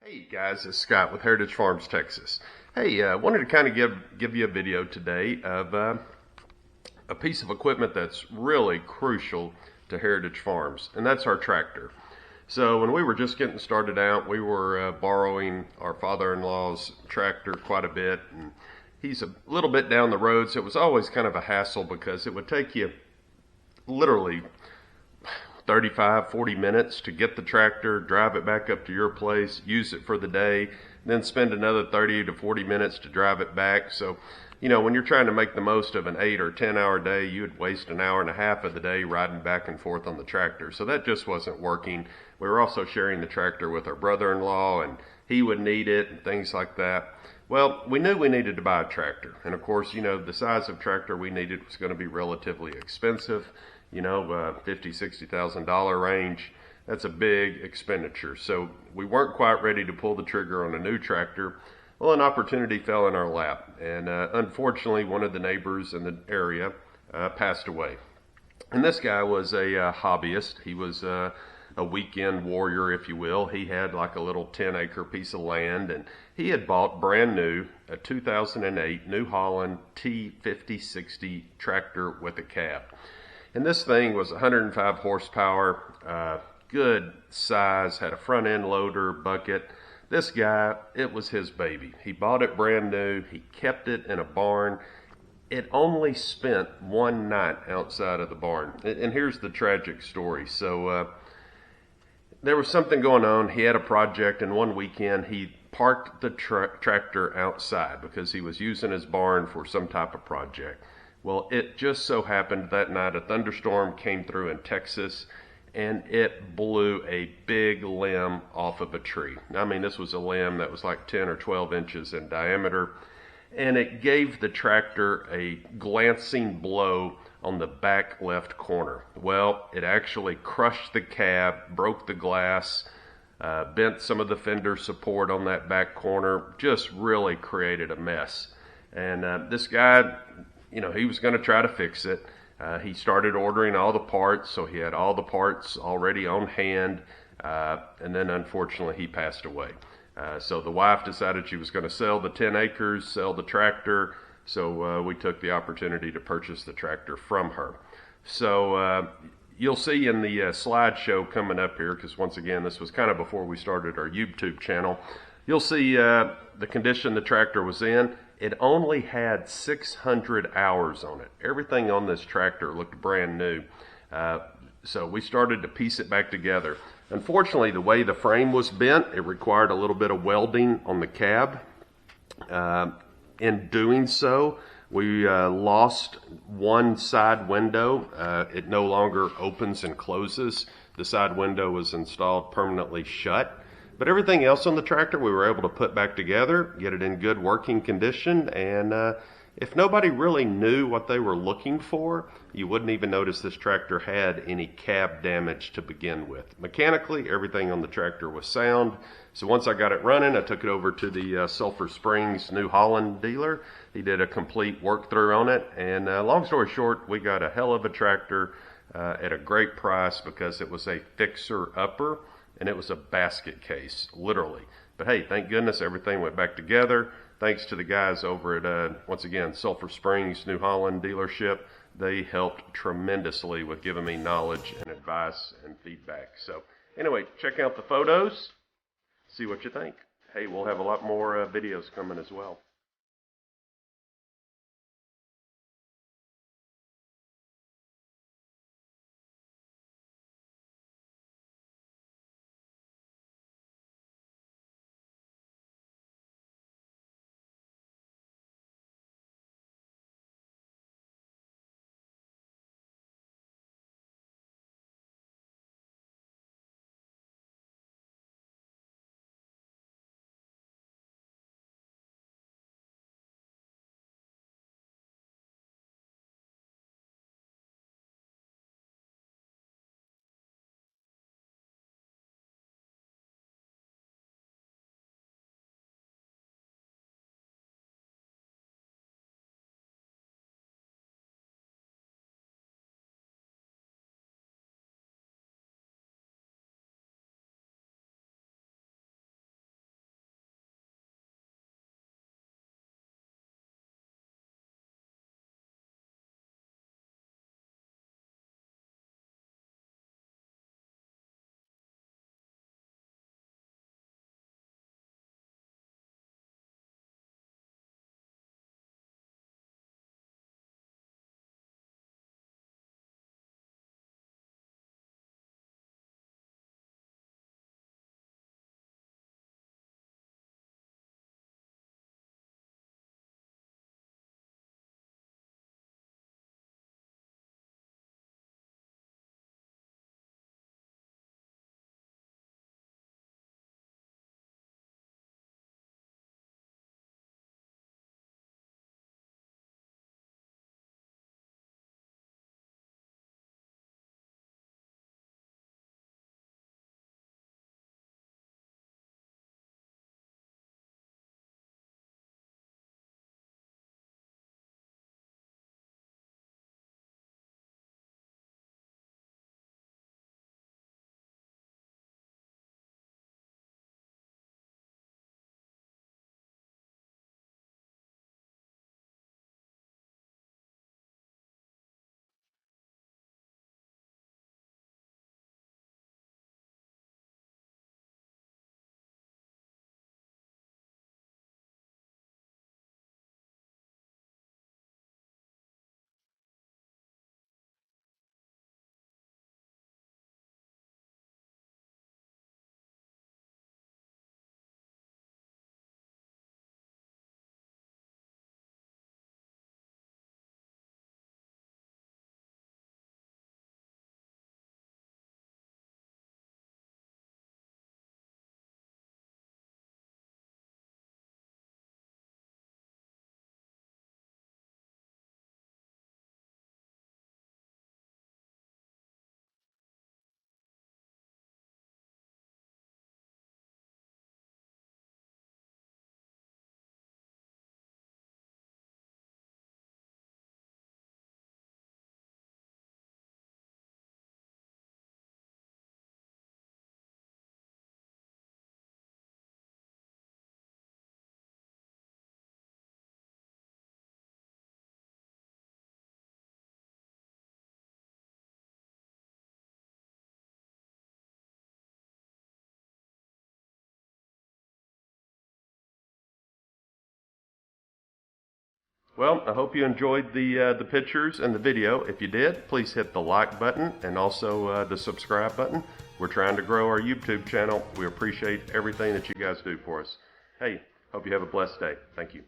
Hey guys, it's Scott with Heritage Farms, Texas. Hey, wanted to kind of give you a video today of a piece of equipment that's really crucial to Heritage Farms, and that's our tractor. So when we were just getting started out, we were borrowing our father-in-law's tractor quite a bit, and he's a little bit down the road, so it was always kind of a hassle because it would take you literally 35, 40 minutes to get the tractor, drive it back up to your place, use it for the day, then spend another 30 to 40 minutes to drive it back. So, when you're trying to make the most of an 8 or 10 hour day, you'd waste an hour and a half of the day riding back and forth on the tractor. So that just wasn't working. We were also sharing the tractor with our brother-in-law, and he would need it and things like that. Well, we knew we needed to buy a tractor. And of course, the size of tractor we needed was going to be relatively expensive. $50,000, $60,000 range. That's a big expenditure. So we weren't quite ready to pull the trigger on a new tractor. Well, an opportunity fell in our lap, and unfortunately, one of the neighbors in the area passed away. And this guy was a hobbyist. He was a weekend warrior, if you will. He had like a little 10-acre piece of land, and he had bought brand new a 2008 New Holland T5060 tractor with a cab. And this thing was 105 horsepower, good size, had a front end loader, bucket. This guy, it was his baby. He bought it brand new. He kept it in a barn. It only spent one night outside of the barn. And here's the tragic story. So there was something going on. He had a project, and one weekend he parked the tractor outside because he was using his barn for some type of project. Well, it just so happened that night a thunderstorm came through in Texas, and it blew a big limb off of a tree. I mean, this was a limb that was like 10 or 12 inches in diameter, and it gave the tractor a glancing blow on the back left corner. Well, it actually crushed the cab, broke the glass, bent some of the fender support on that back corner, just really created a mess. And this guy, he was going to try to fix it. He started ordering all the parts, so he had all the parts already on hand, and then unfortunately he passed away. So the wife decided she was going to sell the 10 acres, sell the tractor, so we took the opportunity to purchase the tractor from her. So you'll see in the slideshow coming up here, because once again this was kind of before we started our YouTube channel, you'll see the condition the tractor was in. It only had 600 hours on it. Everything on this tractor looked brand new. So we started to piece it back together. Unfortunately, the way the frame was bent, it required a little bit of welding on the cab. In doing so, we lost one side window. It no longer opens and closes. The side window was installed permanently shut. But everything else on the tractor we were able to put back together, get it in good working condition, and if nobody really knew what they were looking for, you wouldn't even notice this tractor had any cab damage to begin with. Mechanically, everything on the tractor was sound. So once I got it running, I took it over to the Sulphur Springs New Holland dealer. He did a complete work through on it, and long story short, we got a hell of a tractor at a great price because it was a fixer-upper. And it was a basket case, literally. But hey, thank goodness everything went back together. Thanks to the guys over at, once again, Sulphur Springs, New Holland dealership. They helped tremendously with giving me knowledge and advice and feedback. So anyway, check out the photos, see what you think. Hey, we'll have a lot more videos coming as well. Well, I hope you enjoyed the pictures and the video. If you did, please hit the like button and also the subscribe button. We're trying to grow our YouTube channel. We appreciate everything that you guys do for us. Hey, hope you have a blessed day. Thank you.